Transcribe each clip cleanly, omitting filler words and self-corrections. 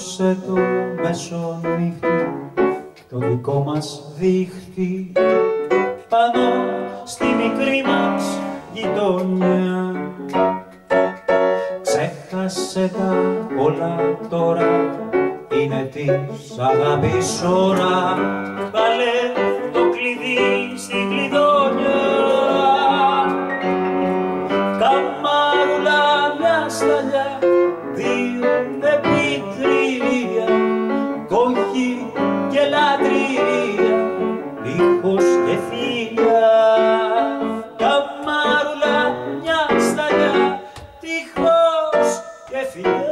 Σήκωσε το μεσονύχτη, το δικό μας δίχτυ, πάνω στη μικρή μας γειτονιά. Ξέχασε τα όλα τώρα, είναι της αγάπης ώρα, βάλε το κλειδί στην κλειδόνια. Καμάρουλα μια σταλιά, δύο επιτρία, κόχη και λατρεία, ήχος και φίλια. Καμάρουλα μια σταλιά, τείχος και φιλιά.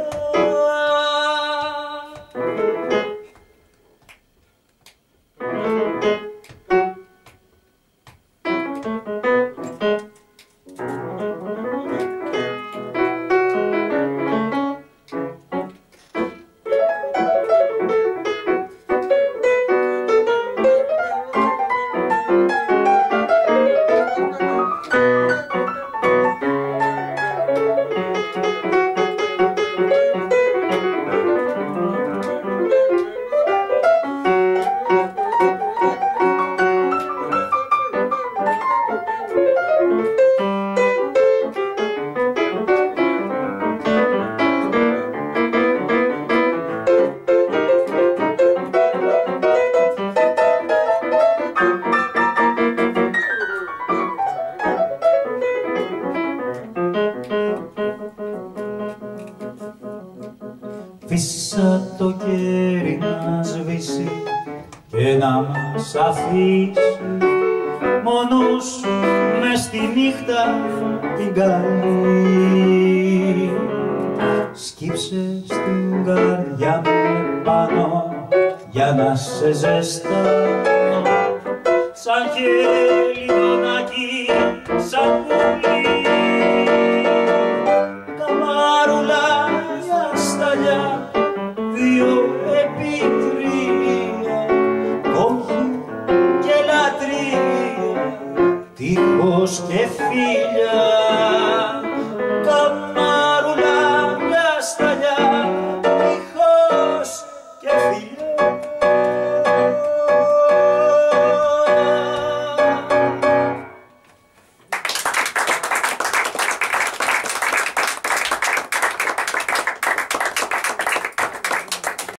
Φύσα το κέρι να σβήσει και να μας αφήσει μόνος μες στη νύχτα την καλή. Σκύψε στην καρδιά μου πάνω για να σε ζεστάνω σαν χέρι